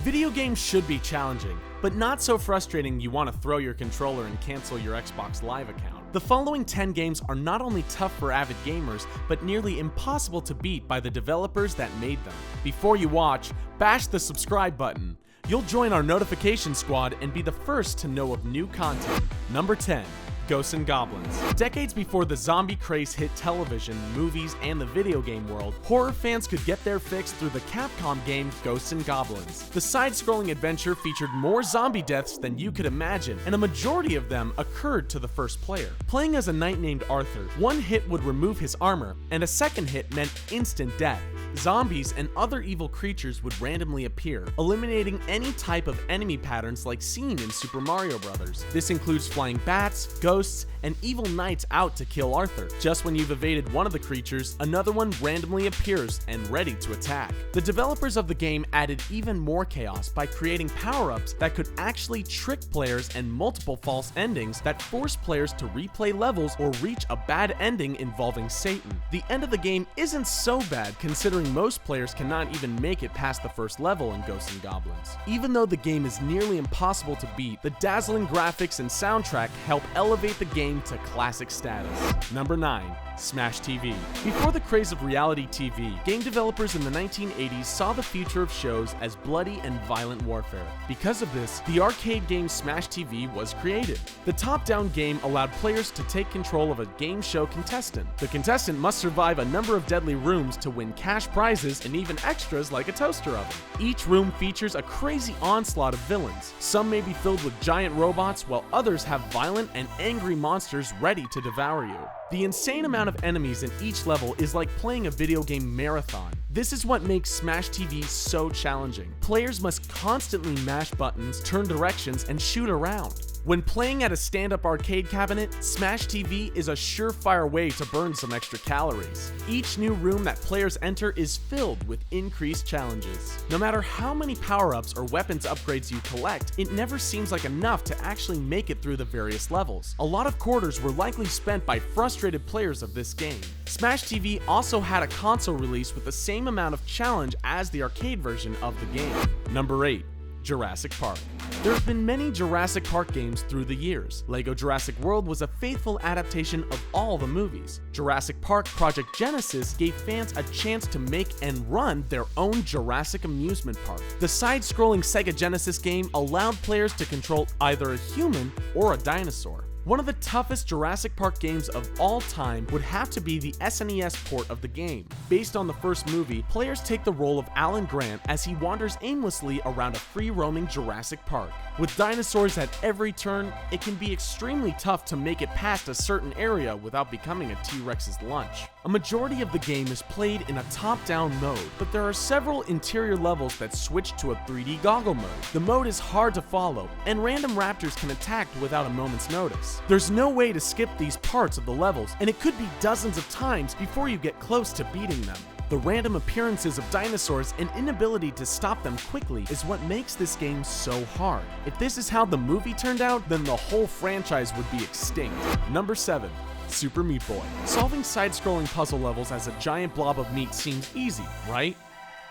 Video games should be challenging, but not so frustrating you want to throw your controller and cancel your Xbox Live account. The following 10 games are not only tough for avid gamers, but nearly impossible to beat by the developers that made them. Before you watch, bash the subscribe button. You'll join our notification squad and be the first to know of new content. Number 10. Ghosts N Goblins. Decades before the zombie craze hit television, movies, and the video game world, horror fans could get their fix through the Capcom game Ghosts N Goblins. The side-scrolling adventure featured more zombie deaths than you could imagine, and a majority of them occurred to the first player. Playing as a knight named Arthur, one hit would remove his armor, and a second hit meant instant death. Zombies and other evil creatures would randomly appear, eliminating any type of enemy patterns like seen in Super Mario Bros. This includes flying bats, ghosts, and evil knights out to kill Arthur. Just when you've evaded one of the creatures, another one randomly appears and ready to attack. The developers of the game added even more chaos by creating power-ups that could actually trick players and multiple false endings that force players to replay levels or reach a bad ending involving Satan. The end of the game isn't so bad considering most players cannot even make it past the first level in Ghosts N Goblins. Even though the game is nearly impossible to beat, the dazzling graphics and soundtrack help elevate the game to classic status. Number 9. Smash TV. Before the craze of reality TV, game developers in the 1980s saw the future of shows as bloody and violent warfare. Because of this, the arcade game Smash TV was created. The top-down game allowed players to take control of a game show contestant. The contestant must survive a number of deadly rooms to win cash prizes and even extras like a toaster oven. Each room features a crazy onslaught of villains. Some may be filled with giant robots, while others have violent and angry monsters ready to devour you. The insane amount of enemies in each level is like playing a video game marathon. This is what makes Smash TV so challenging. Players must constantly mash buttons, turn directions, and shoot around. When playing at a stand-up arcade cabinet, Smash TV is a surefire way to burn some extra calories. Each new room that players enter is filled with increased challenges. No matter how many power-ups or weapons upgrades you collect, it never seems like enough to actually make it through the various levels. A lot of quarters were likely spent by frustrated players of this game. Smash TV also had a console release with the same amount of challenge as the arcade version of the game. Number 8. Jurassic Park. There have been many Jurassic Park games through the years. LEGO Jurassic World was a faithful adaptation of all the movies. Jurassic Park Project Genesis gave fans a chance to make and run their own Jurassic amusement park. The side-scrolling Sega Genesis game allowed players to control either a human or a dinosaur. One of the toughest Jurassic Park games of all time would have to be the SNES port of the game. Based on the first movie, players take the role of Alan Grant as he wanders aimlessly around a free-roaming Jurassic Park. With dinosaurs at every turn, it can be extremely tough to make it past a certain area without becoming a T-Rex's lunch. A majority of the game is played in a top-down mode, but there are several interior levels that switch to a 3D goggle mode. The mode is hard to follow, and random raptors can attack without a moment's notice. There's no way to skip these parts of the levels, and it could be dozens of times before you get close to beating them. The random appearances of dinosaurs and inability to stop them quickly is what makes this game so hard. If this is how the movie turned out, then the whole franchise would be extinct. Number 7. Super Meat Boy. Solving side-scrolling puzzle levels as a giant blob of meat seems easy, right?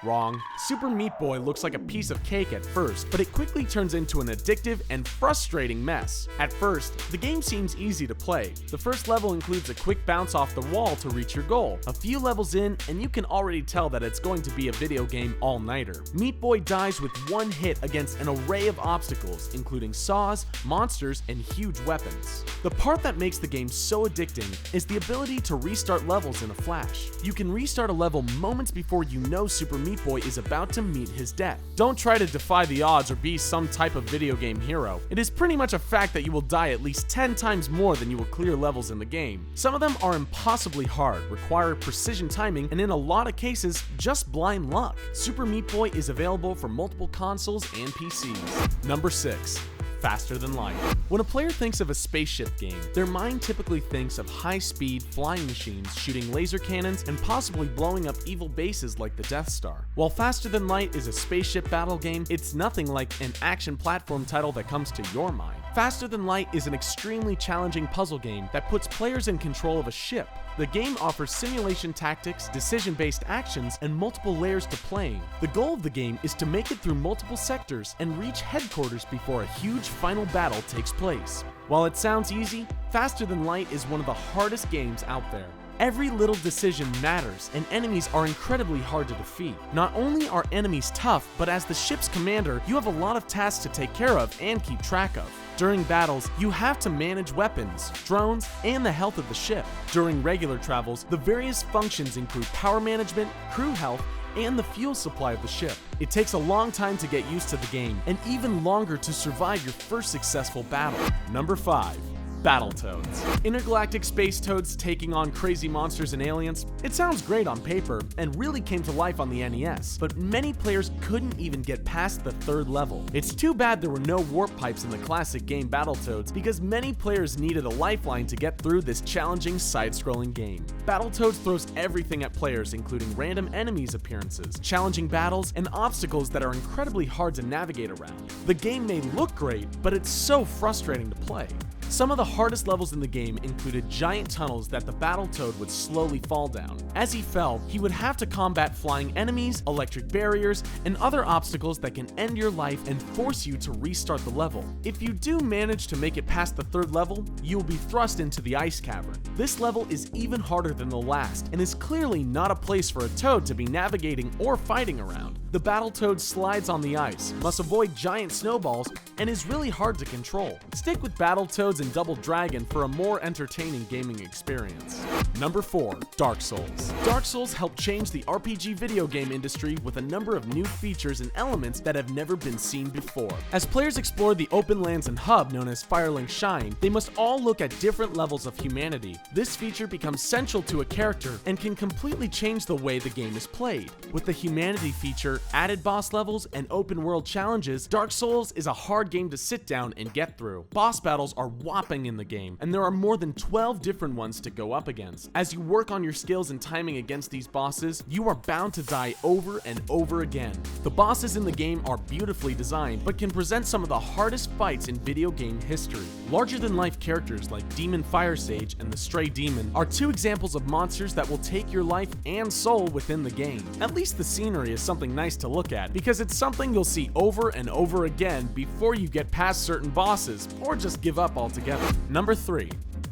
Wrong. Super Meat Boy looks like a piece of cake at first, but it quickly turns into an addictive and frustrating mess. At first, the game seems easy to play. The first level includes a quick bounce off the wall to reach your goal. A few levels in, and you can already tell that it's going to be a video game all-nighter. Meat Boy dies with one hit against an array of obstacles, including saws, monsters, and huge weapons. The part that makes the game so addicting is the ability to restart levels in a flash. You can restart a level moments before you know Super Meat Boy is about to meet his death. Don't try to defy the odds or be some type of video game hero. It is pretty much a fact that you will die at least 10 times more than you will clear levels in the game. Some of them are impossibly hard, require precision timing, and in a lot of cases, just blind luck. Super Meat Boy is available for multiple consoles and PCs. Number 6. Faster than light. When a player thinks of a spaceship game, their mind typically thinks of high-speed flying machines shooting laser cannons and possibly blowing up evil bases like the Death Star. While Faster Than Light is a spaceship battle game, it's nothing like an action platform title that comes to your mind. Faster Than Light is an extremely challenging puzzle game that puts players in control of a ship. The game offers simulation tactics, decision-based actions, and multiple layers to playing. The goal of the game is to make it through multiple sectors and reach headquarters before a huge final battle takes place. While it sounds easy, Faster Than Light is one of the hardest games out there. Every little decision matters, and enemies are incredibly hard to defeat. Not only are enemies tough, but as the ship's commander, you have a lot of tasks to take care of and keep track of. During battles, you have to manage weapons, drones, and the health of the ship. During regular travels, the various functions include power management, crew health, and the fuel supply of the ship. It takes a long time to get used to the game, and even longer to survive your first successful battle. Number 5. Battletoads. Intergalactic space toads taking on crazy monsters and aliens. It sounds great on paper and really came to life on the NES, but many players couldn't even get past the 3rd level. It's too bad there were no warp pipes in the classic game Battletoads, because many players needed a lifeline to get through this challenging side-scrolling game. Battletoads throws everything at players, including random enemies appearances, challenging battles, and obstacles that are incredibly hard to navigate around. The game may look great, but it's so frustrating to play. Some of the hardest levels in the game included giant tunnels that the Battletoad would slowly fall down. As he fell, he would have to combat flying enemies, electric barriers, and other obstacles that can end your life and force you to restart the level. If you do manage to make it past the 3rd level, you will be thrust into the ice cavern. This level is even harder than the last, and is clearly not a place for a toad to be navigating or fighting around. The Battletoad slides on the ice, must avoid giant snowballs, and is really hard to control. Stick with Battletoads and Double Dragon for a more entertaining gaming experience. Number 4. Dark Souls. Dark Souls helped change the RPG video game industry with a number of new features and elements that have never been seen before. As players explore the open lands and hub known as Firelink Shine, they must all look at different levels of humanity. This feature becomes central to a character and can completely change the way the game is played. With the humanity feature, added boss levels, and open world challenges, Dark Souls is a hard game to sit down and get through. Boss battles are whopping in the game, and there are more than 12 different ones to go up against. As you work on your skills and timing against these bosses, you are bound to die over and over again. The bosses in the game are beautifully designed, but can present some of the hardest fights in video game history. Larger-than-life characters like Demon Fire Sage and the Stray Demon are 2 examples of monsters that will take your life and soul within the game. At least the scenery is something nice to look at, because it's something you'll see over and over again before you get past certain bosses, or just give up altogether. Number 3.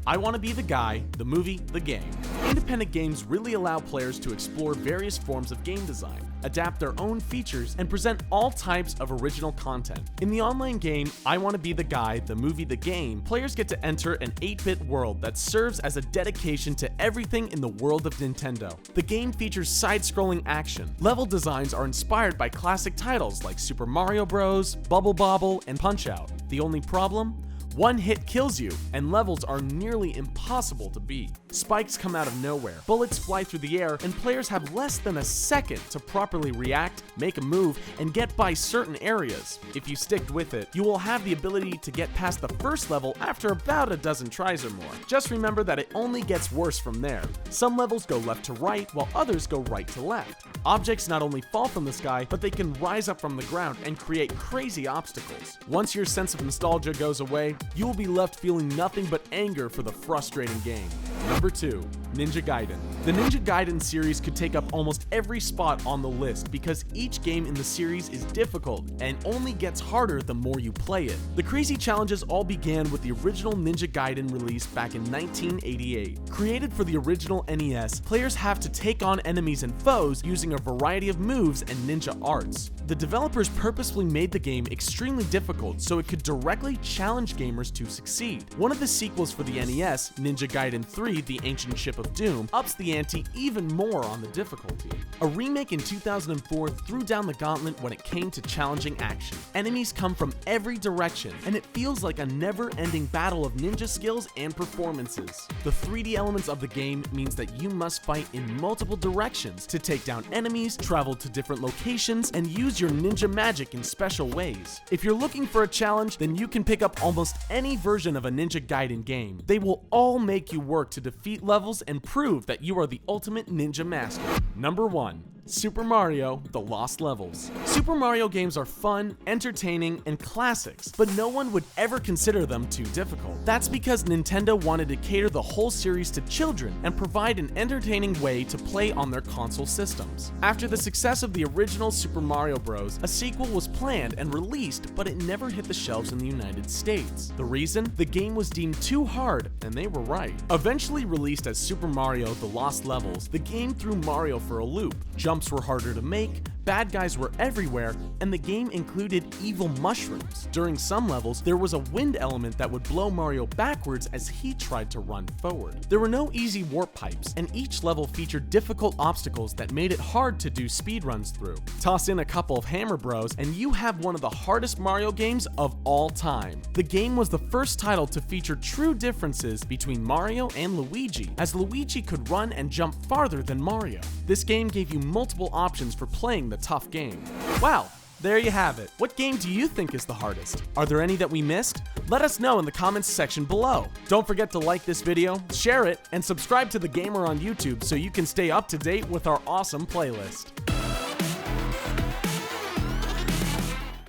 I Want to Be the Guy, the movie, the game. Independent games really allow players to explore various forms of game design, adapt their own features, and present all types of original content. In the online game, I Want to Be the Guy, the movie, the game, players get to enter an 8-bit world that serves as a dedication to everything in the world of Nintendo. The game features side-scrolling action. Level designs are inspired by classic titles like Super Mario Bros., Bubble Bobble, and Punch-Out! The only problem? One hit kills you, and levels are nearly impossible to beat. Spikes come out of nowhere, bullets fly through the air, and players have less than a second to properly react, make a move, and get by certain areas. If you stick with it, you will have the ability to get past the first level after about a dozen tries or more. Just remember that it only gets worse from there. Some levels go left to right, while others go right to left. Objects not only fall from the sky, but they can rise up from the ground and create crazy obstacles. Once your sense of nostalgia goes away, you will be left feeling nothing but anger for the frustrating game. Number 2. Ninja Gaiden. The Ninja Gaiden series could take up almost every spot on the list because each game in the series is difficult and only gets harder the more you play it. The crazy challenges all began with the original Ninja Gaiden release back in 1988. Created for the original NES, players have to take on enemies and foes using a variety of moves and ninja arts. The developers purposefully made the game extremely difficult so it could directly challenge gamers to succeed. One of the sequels for the NES, Ninja Gaiden 3: The Ancient Ship of Doom, ups the ante even more on the difficulty. A remake in 2004 threw down the gauntlet when it came to challenging action. Enemies come from every direction, and it feels like a never-ending battle of ninja skills and performances. The 3D elements of the game means that you must fight in multiple directions to take down enemies, travel to different locations, and use your ninja magic in special ways. If you're looking for a challenge, then you can pick up almost any version of a Ninja Gaiden game. They will all make you work to defeat levels and prove that you are the ultimate ninja master. Number 1. Super Mario: The Lost Levels. Super Mario games are fun, entertaining, and classics, but no one would ever consider them too difficult. That's because Nintendo wanted to cater the whole series to children and provide an entertaining way to play on their console systems. After the success of the original Super Mario Bros., a sequel was planned and released, but it never hit the shelves in the United States. The reason? The game was deemed too hard, and they were right. Eventually released as Super Mario: The Lost Levels, the game threw Mario for a loop. Jumps were harder to make, bad guys were everywhere, and the game included evil mushrooms. During some levels, there was a wind element that would blow Mario backwards as he tried to run forward. There were no easy warp pipes, and each level featured difficult obstacles that made it hard to do speedruns through. Toss in a couple of Hammer Bros, and you have one of the hardest Mario games of all time. The game was the first title to feature true differences between Mario and Luigi, as Luigi could run and jump farther than Mario. This game gave you multiple options for playing the tough game. Wow, there you have it. What game do you think is the hardest? Are there any that we missed? Let us know in the comments section below. Don't forget to like this video, share it, and subscribe to The Gamer on YouTube so you can stay up to date with our awesome playlist.